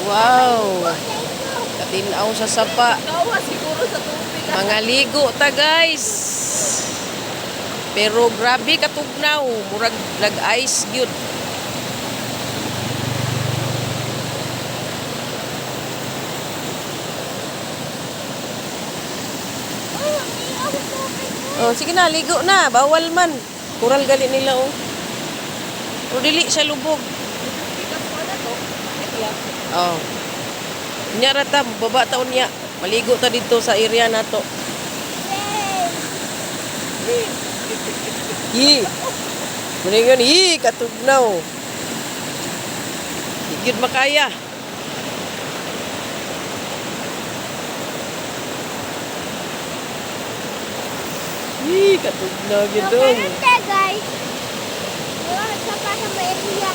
Wow. Katinaw sa sapa. Kawa siguro sa tubig. Mga ligo ta guys. Pero grabe katugnaw. Murag nag-ice gyud. Oh, sige na, ligo na. Bawal man. Kural gali nila oh. O dili siya lubog. Oh. Nya ra ta baba taon niya. Maligo ta dito sa area nato. Yi. Muningon yi katugnaw. Igid makaya. Yi katugnaw gid dong. Guys. Wala sa pa sa area.